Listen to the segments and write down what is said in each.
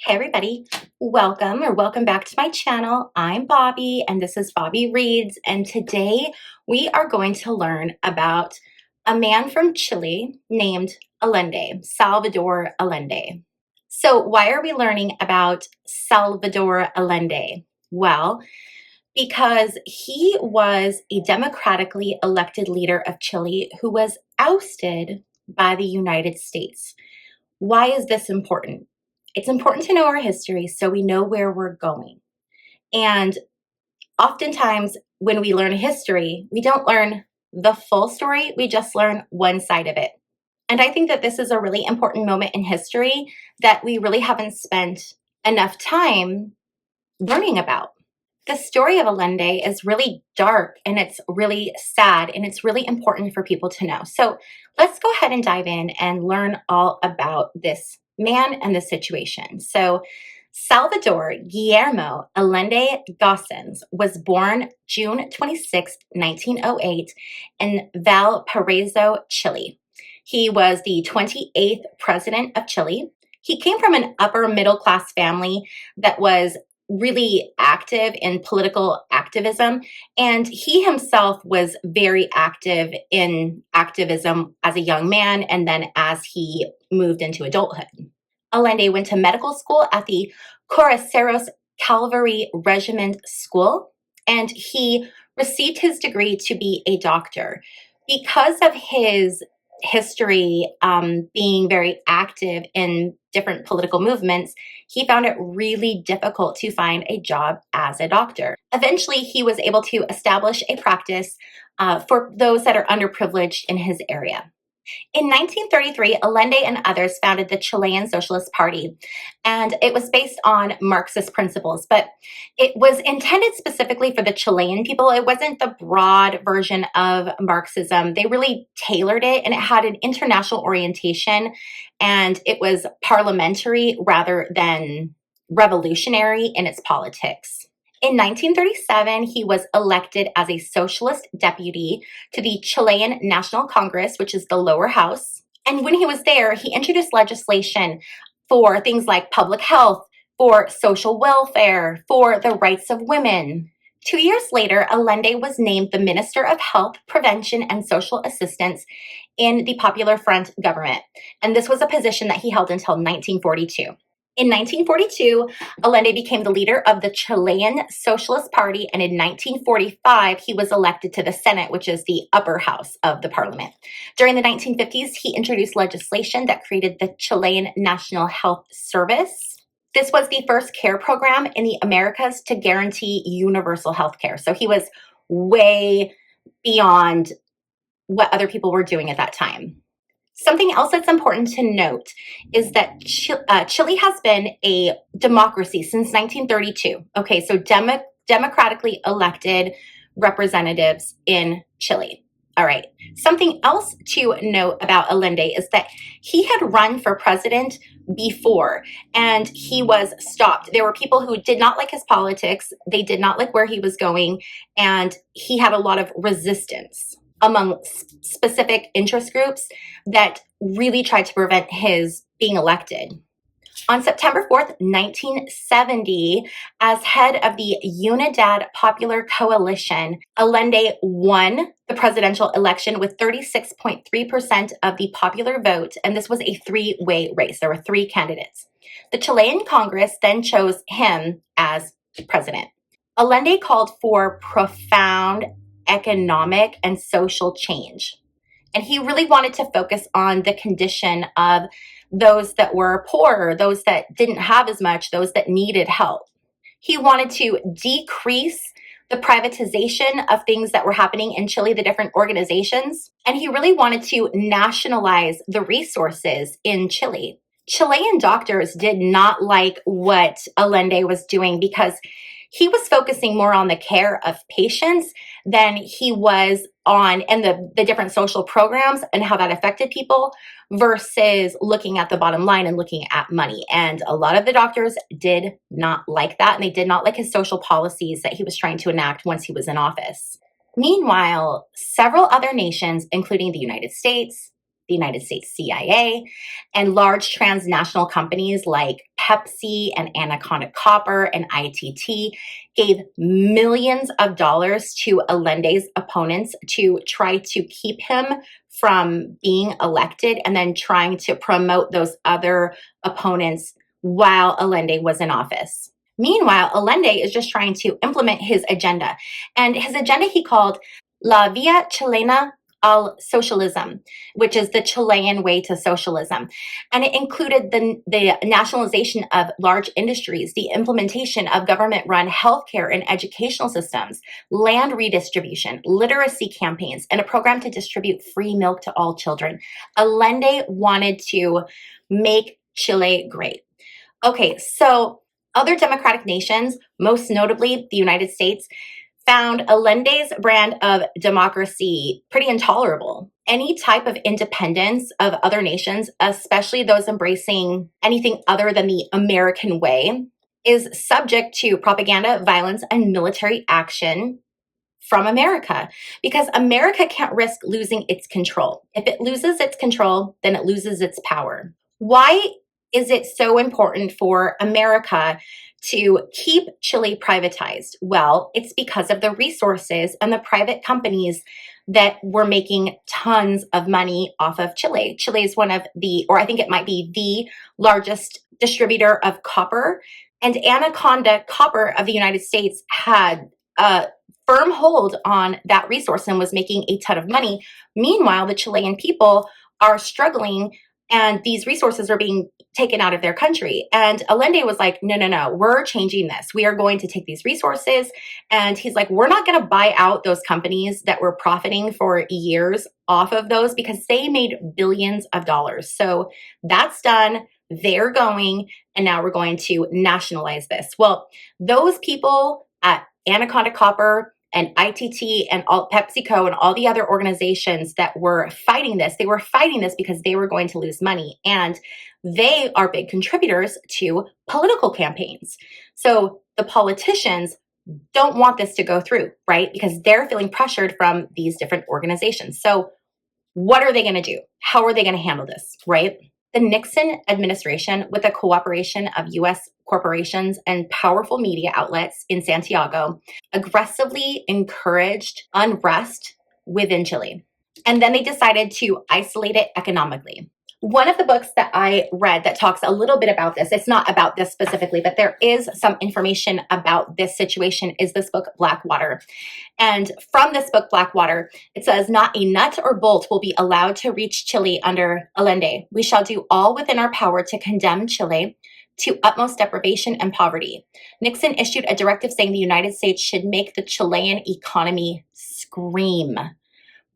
Hey everybody, welcome back to my channel. I'm Bobbie and this is Bobbie Reads, and today we are going to learn about a man from Chile named Allende, Salvador Allende. So why are we learning about Salvador Allende? Well, because he was a democratically elected leader of Chile who was ousted by the United States. Why is this important? It's important to know our history so we know where we're going. And oftentimes, when we learn history, we don't learn the full story, we just learn one side of it. And I think that this is a really important moment in history that we really haven't spent enough time learning about. The story of Allende is really dark and it's really sad and it's really important for people to know. So let's go ahead and dive in and learn all about this man and the situation. So Salvador Guillermo Allende Gossens was born June 26, 1908 in Valparaiso, Chile. He was the 28th president of Chile. He came from an upper middle class family that was really active in political activism, and he himself was very active in activism as a young man and then as he moved into adulthood. Allende went to medical school at the Coraceros Cavalry Regiment School, and he received his degree to be a doctor. Because of his history being very active in different political movements, he found it really difficult to find a job as a doctor. Eventually, he was able to establish a practice for those that are underprivileged in his area. In 1933, Allende and others founded the Chilean Socialist Party, and it was based on Marxist principles, but it was intended specifically for the Chilean people. It wasn't the broad version of Marxism. They really tailored it, and it had an international orientation, and it was parliamentary rather than revolutionary in its politics. In 1937, he was elected as a socialist deputy to the Chilean National Congress, which is the lower house. And when he was there, he introduced legislation for things like public health, for social welfare, for the rights of women. 2 years later, Allende was named the Minister of Health, Prevention, and Social Assistance in the Popular Front government. And this was a position that he held until 1942. In 1942, Allende became the leader of the Chilean Socialist Party, and in 1945, he was elected to the Senate, which is the upper house of the parliament. During the 1950s, he introduced legislation that created the Chilean National Health Service. This was the first care program in the Americas to guarantee universal health care. So he was way beyond what other people were doing at that time. Something else that's important to note is that Chile has been a democracy since 1932. Okay, so democratically elected representatives in Chile. All right. Something else to note about Allende is that he had run for president before and he was stopped. There were people who did not like his politics. They did not like where he was going, and he had a lot of resistance among specific interest groups that really tried to prevent his being elected. On September 4th, 1970, as head of the Unidad Popular Coalition, Allende won the presidential election with 36.3% of the popular vote, and this was a three-way race. There were three candidates. The Chilean Congress then chose him as president. Allende called for profound economic and social change. And he really wanted to focus on the condition of those that were poor, those that didn't have as much, those that needed help. He wanted to decrease the privatization of things that were happening in Chile, the different organizations, and he really wanted to nationalize the resources in Chile. Chilean doctors did not like what Allende was doing because he was focusing more on the care of patients than he was on and the different social programs and how that affected people versus looking at the bottom line and looking at money. And a lot of the doctors did not like that, and they did not like his social policies that he was trying to enact once he was in office. Meanwhile, several other nations, including the United States CIA, and large transnational companies like Pepsi and Anaconda Copper and ITT gave millions of dollars to Allende's opponents to try to keep him from being elected and then trying to promote those other opponents while Allende was in office. Meanwhile, Allende is just trying to implement his agenda. And his agenda he called La Via Chilena al Socialism, which is the Chilean way to socialism. And it included the nationalization of large industries, the implementation of government-run healthcare and educational systems, land redistribution, literacy campaigns, and a program to distribute free milk to all children. Allende wanted to make Chile great. Okay, so other democratic nations, most notably the United States, found Allende's brand of democracy pretty intolerable. Any type of independence of other nations, especially those embracing anything other than the American way, is subject to propaganda, violence, and military action from America, because America can't risk losing its control. If it loses its control, then it loses its power. Why is it so important for America to keep Chile privatized? Well, it's because of the resources and the private companies that were making tons of money off of Chile. Chile is one of the, or I think it might be the largest distributor of copper, and Anaconda Copper of the United States had a firm hold on that resource and was making a ton of money. Meanwhile, the Chilean people are struggling and these resources are being taken out of their country. And Allende was like, no, we're changing this. We are going to take these resources. And he's like, we're not going to buy out those companies that were profiting for years off of those because they made billions of dollars. So that's done. They're going. And now we're going to nationalize this. Well, those people at Anaconda Copper and ITT and all PepsiCo and all the other organizations that were fighting this, they were fighting this because they were going to lose money. And they are big contributors to political campaigns. So the politicians don't want this to go through, right? Because they're feeling pressured from these different organizations. So what are they going to do? How are they going to handle this, right? The Nixon administration, with the cooperation of U.S. corporations and powerful media outlets in Santiago, aggressively encouraged unrest within Chile. And then they decided to isolate it economically. One of the books that I read that talks a little bit about this, it's not about this specifically, but there is some information about this situation, is this book, Blackwater. And from this book, Blackwater, it says, not a nut or bolt will be allowed to reach Chile under Allende. We shall do all within our power to condemn Chile to utmost deprivation and poverty. Nixon issued a directive saying the United States should make the Chilean economy scream.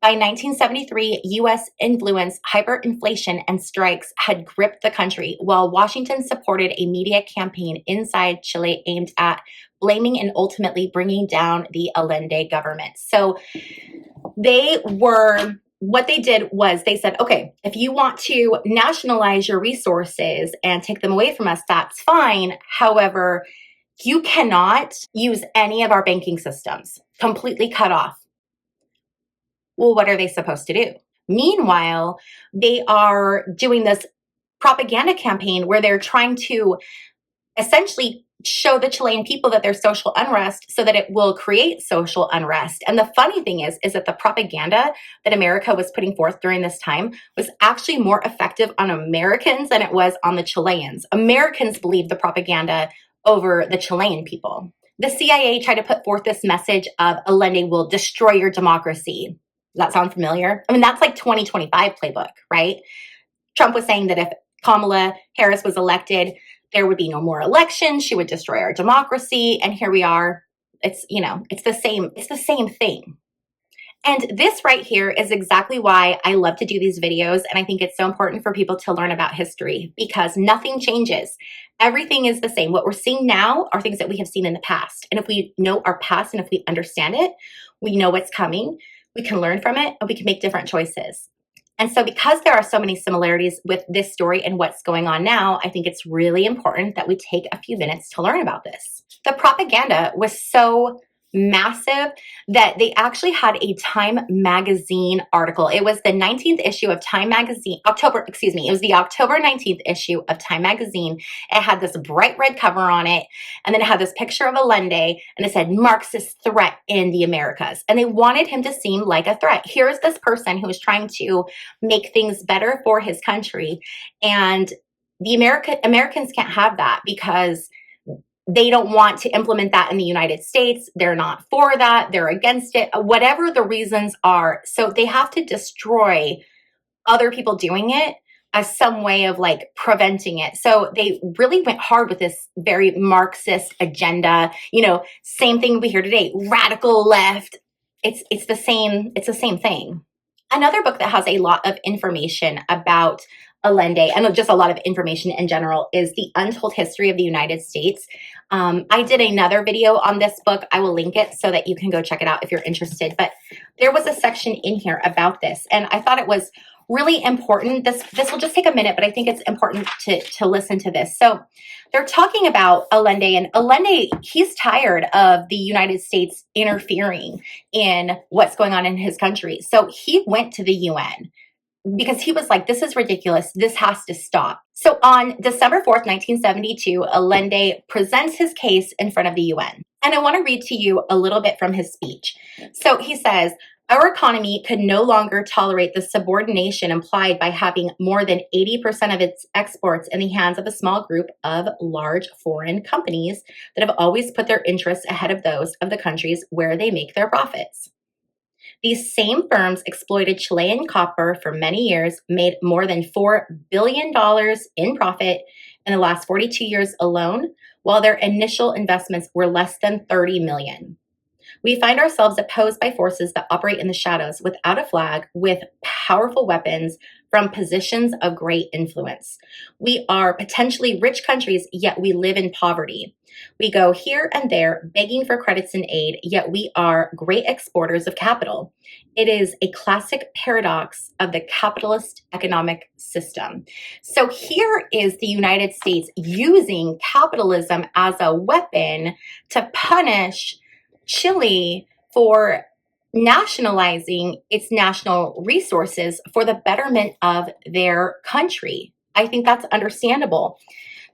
By 1973, U.S. influence, hyperinflation, and strikes had gripped the country, while Washington supported a media campaign inside Chile aimed at blaming and ultimately bringing down the Allende government. So what they did was they said, okay, if you want to nationalize your resources and take them away from us, that's fine. However, you cannot use any of our banking systems, completely cut off. Well, what are they supposed to do? Meanwhile, they are doing this propaganda campaign where they're trying to essentially show the Chilean people that there's social unrest so that it will create social unrest. And the funny thing is that the propaganda that America was putting forth during this time was actually more effective on Americans than it was on the Chileans. Americans believed the propaganda over the Chilean people. The CIA tried to put forth this message of Allende will destroy your democracy. Does that sound familiar? I mean, that's like 2025 playbook, right? Trump was saying that if Kamala Harris was elected, there would be no more elections. She would destroy our democracy. And here we are. It's the same thing. And this right here is exactly why I love to do these videos. And I think it's so important for people to learn about history because nothing changes. Everything is the same. What we're seeing now are things that we have seen in the past. And if we know our past and if we understand it, we know what's coming. We can learn from it and we can make different choices. And so because there are so many similarities with this story and what's going on now, I think it's really important that we take a few minutes to learn about this. The propaganda was so massive that they actually had a Time magazine article. It was the 19th issue of Time magazine, it was the October 19th issue of Time magazine. It had this bright red cover on it, and then it had this picture of Allende, and it said Marxist threat in the Americas. And they wanted him to seem like a threat. Here's this person who is trying to make things better for his country. And the Americans can't have that because they don't want to implement that in the United States. They're not for that. They're against it, whatever the reasons are. So they have to destroy other people doing it as some way of like preventing it. So they really went hard with this very Marxist agenda. You know, same thing we hear today, radical left. It's the same thing. Another book that has a lot of information about Allende and just a lot of information in general is The Untold History of the United States. I did another video on this book. I will link it so that you can go check it out if you're interested. But there was a section in here about this, and I thought it was really important. This will just take a minute, but I think it's important to listen to this. So they're talking about Allende, and Allende, he's tired of the United States interfering in what's going on in his country. So he went to the UN because he was like, this is ridiculous. This has to stop. So on December 4th, 1972, Allende presents his case in front of the UN. And I want to read to you a little bit from his speech. So he says, our economy could no longer tolerate the subordination implied by having more than 80% of its exports in the hands of a small group of large foreign companies that have always put their interests ahead of those of the countries where they make their profits. These same firms exploited Chilean copper for many years, made more than $4 billion in profit in the last 42 years alone, while their initial investments were less than $30 million. We find ourselves opposed by forces that operate in the shadows without a flag, with powerful weapons from positions of great influence. We are potentially rich countries, yet we live in poverty. We go here and there begging for credits and aid, yet we are great exporters of capital. It is a classic paradox of the capitalist economic system. So here is the United States using capitalism as a weapon to punish Chile for nationalizing its national resources for the betterment of their country. I think that's understandable.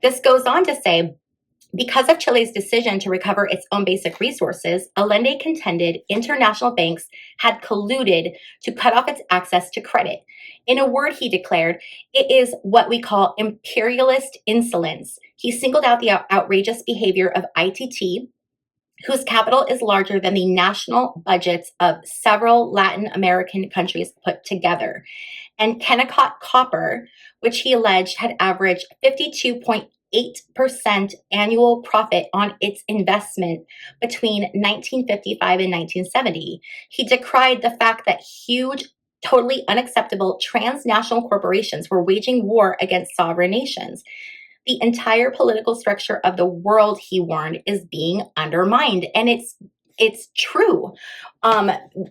This goes on to say, because of Chile's decision to recover its own basic resources, Allende contended international banks had colluded to cut off its access to credit. In a word, he declared, it is what we call imperialist insolence. He singled out the outrageous behavior of ITT, whose capital is larger than the national budgets of several Latin American countries put together, and Kennecott Copper, which he alleged had averaged 52.8% annual profit on its investment between 1955 and 1970. He decried the fact that huge, totally unacceptable transnational corporations were waging war against sovereign nations. The entire political structure of the world, he warned, is being undermined. And it's true.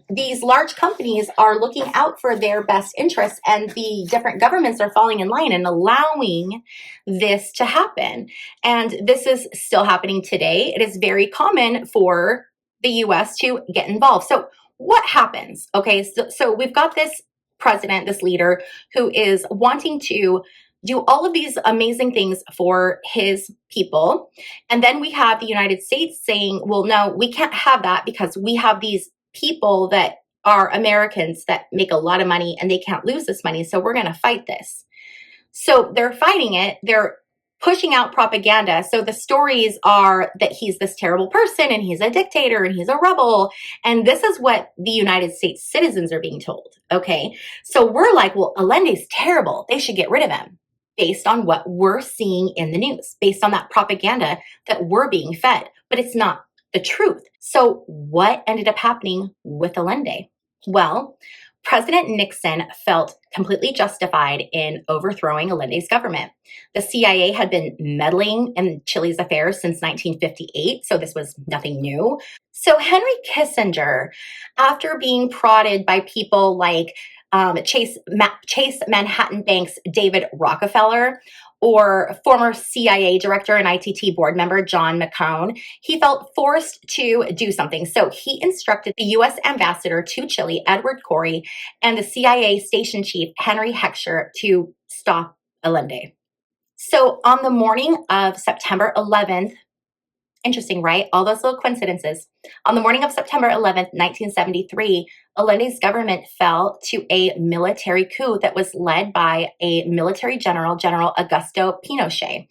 These large companies are looking out for their best interests, and the different governments are falling in line and allowing this to happen. And this is still happening today. It is very common for the US to get involved. So what happens? Okay, so we've got this president, this leader, who is wanting to do all of these amazing things for his people. And then we have the United States saying, well, no, we can't have that because we have these people that are Americans that make a lot of money and they can't lose this money. So we're going to fight this. So they're fighting it. They're pushing out propaganda. So the stories are that he's this terrible person and he's a dictator and he's a rebel. And this is what the United States citizens are being told. Okay. So we're like, well, Allende's terrible. They should get rid of him, based on what we're seeing in the news, based on that propaganda that we're being fed. But it's not the truth. So what ended up happening with Allende? Well, President Nixon felt completely justified in overthrowing Allende's government. The CIA had been meddling in Chile's affairs since 1958, so this was nothing new. So Henry Kissinger, after being prodded by people like Chase Manhattan Bank's David Rockefeller, or former CIA director and ITT board member John McCone, he felt forced to do something. So he instructed the U.S. ambassador to Chile, Edward Corey, and the CIA station chief, Henry Heckscher, to stop Allende. So on the morning of September 11th, interesting, right? All those little coincidences. On the morning of September 11th, 1973, Allende's government fell to a military coup that was led by a military general, General Augusto Pinochet.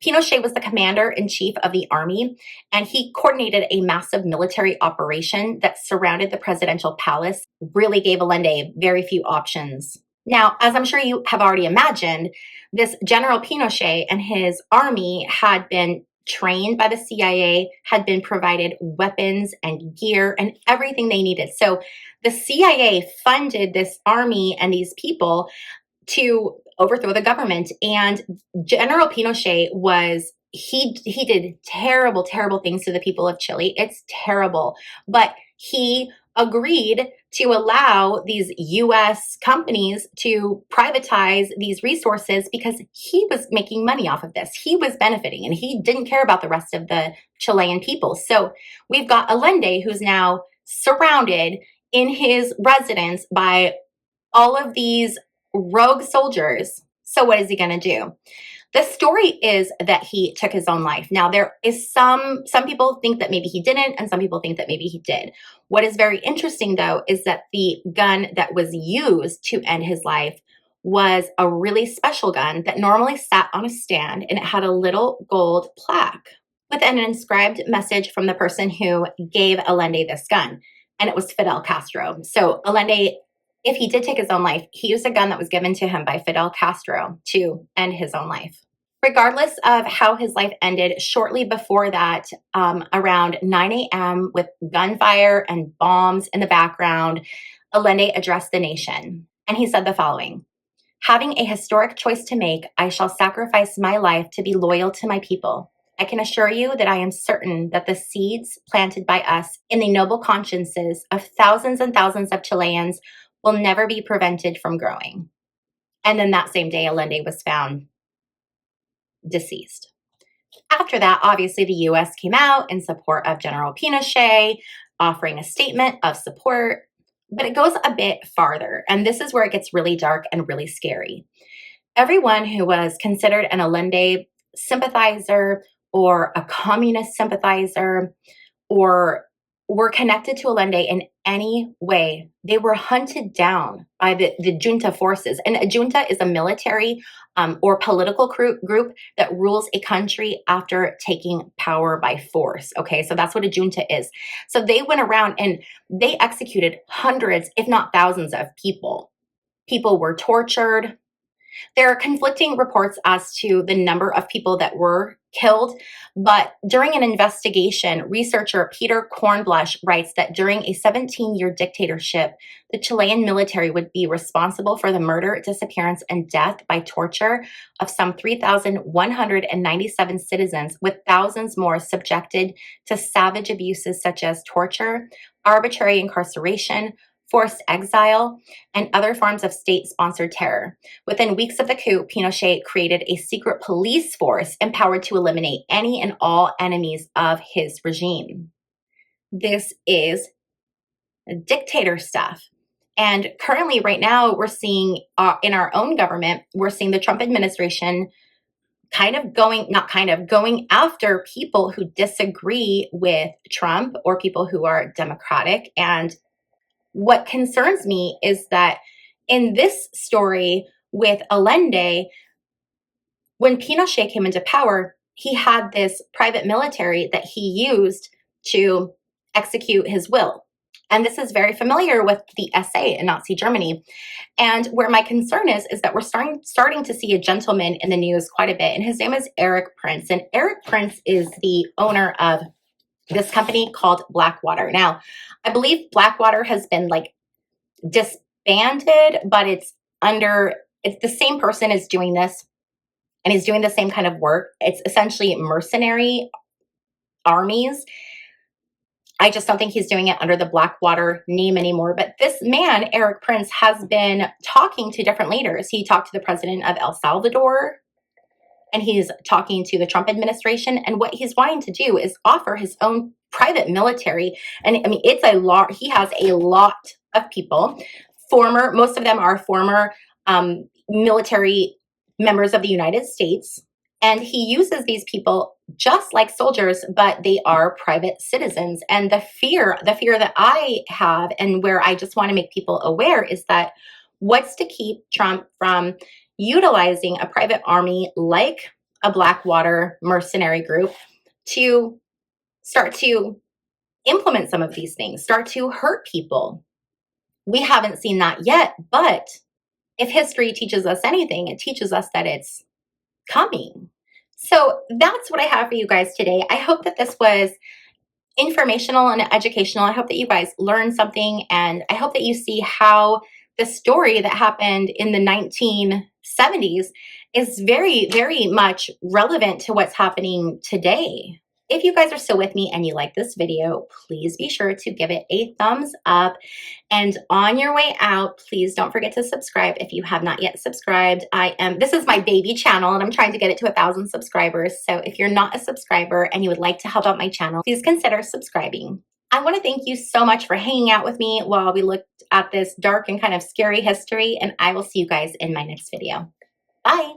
Pinochet was the commander-in-chief of the army, and he coordinated a massive military operation that surrounded the presidential palace, really gave Allende very few options. Now, as I'm sure you have already imagined, this General Pinochet and his army had been trained by the CIA, had been provided weapons and gear and everything they needed. So the CIA funded this army and these people to overthrow the government. And General Pinochet was he did terrible, terrible things to the people of Chile. It's terrible. But he agreed to allow these US companies to privatize these resources because he was making money off of this. He was benefiting and he didn't care about the rest of the Chilean people. So we've got Allende, who's now surrounded in his residence by all of these rogue soldiers. So what is he going to do? The story is that he took his own life. Now, there is some people think that maybe he didn't, and some people think that maybe he did. What is very interesting, though, is that the gun that was used to end his life was a really special gun that normally sat on a stand, and it had a little gold plaque with an inscribed message from the person who gave Allende this gun, and it was Fidel Castro. So Allende, if he did take his own life, he used a gun that was given to him by Fidel Castro to end his own life. Regardless of how his life ended, shortly before that, around 9 a.m., with gunfire and bombs in the background, Allende addressed the nation. And he said the following: "Having a historic choice to make, I shall sacrifice my life to be loyal to my people. I can assure you that I am certain that the seeds planted by us in the noble consciences of thousands and thousands of Chileans will never be prevented from growing." And then that same day, Allende was found deceased. After that, obviously, the U.S. came out in support of General Pinochet, offering a statement of support. But it goes a bit farther, and this is where it gets really dark and really scary. Everyone who was considered an Allende sympathizer or a communist sympathizer or were connected to Allende in any way, they were hunted down by the junta forces. And a junta is a military or political group that rules a country after taking power by force. Okay, so that's what a junta is. So they went around and they executed hundreds, if not thousands, of people. People were tortured. There are conflicting reports as to the number of people that were killed, but during an investigation, researcher Peter Kornblush writes that during a 17-year dictatorship, the Chilean military would be responsible for the murder, disappearance, and death by torture of some 3,197 citizens, with thousands more subjected to savage abuses such as torture, arbitrary incarceration, forced exile, and other forms of state-sponsored terror. Within weeks of the coup, Pinochet created a secret police force empowered to eliminate any and all enemies of his regime. This is dictator stuff. And currently, right now, we're seeing in our own government, we're seeing the Trump administration going after people who disagree with Trump or people who are Democratic. And what concerns me is that in this story with Allende, when Pinochet came into power, he had this private military that he used to execute his will. And this is very familiar with the SA in Nazi Germany. And where my concern is that we're starting to see a gentleman in the news quite a bit, and his name is Eric Prince. And Eric Prince is the owner of this company called Blackwater. Now, I believe Blackwater has been disbanded, but it's the same person is doing this, and he's doing the same kind of work. It's essentially mercenary armies. I just don't think he's doing it under the Blackwater name anymore. But this man, Eric Prince, has been talking to different leaders. He talked to the president of El Salvador. and he's talking to the Trump administration. And what he's wanting to do is offer his own private military. And I mean, it's a lot. He has a lot of people. Most of them are former military members of the United States. And he uses these people just like soldiers, but they are private citizens. And the fear that I have, and where I just want to make people aware, is that what's to keep Trump from utilizing a private army like a Blackwater mercenary group to start to implement some of these things, start to hurt people. We haven't seen that yet, but if history teaches us anything, it teaches us that it's coming. So that's what I have for you guys today. I hope that this was informational and educational. I hope that you guys learned something, and I hope that you see how the story that happened in the 1970s is very, very much relevant to what's happening today. If you guys are still with me and you like this video, please be sure to give it a thumbs up. And on your way out, please don't forget to subscribe if you have not yet subscribed. This is my baby channel, and I'm trying to get it to 1,000 subscribers. So if you're not a subscriber and you would like to help out my channel, please consider subscribing. I want to thank you so much for hanging out with me while we looked at this dark and kind of scary history, and I will see you guys in my next video. Bye.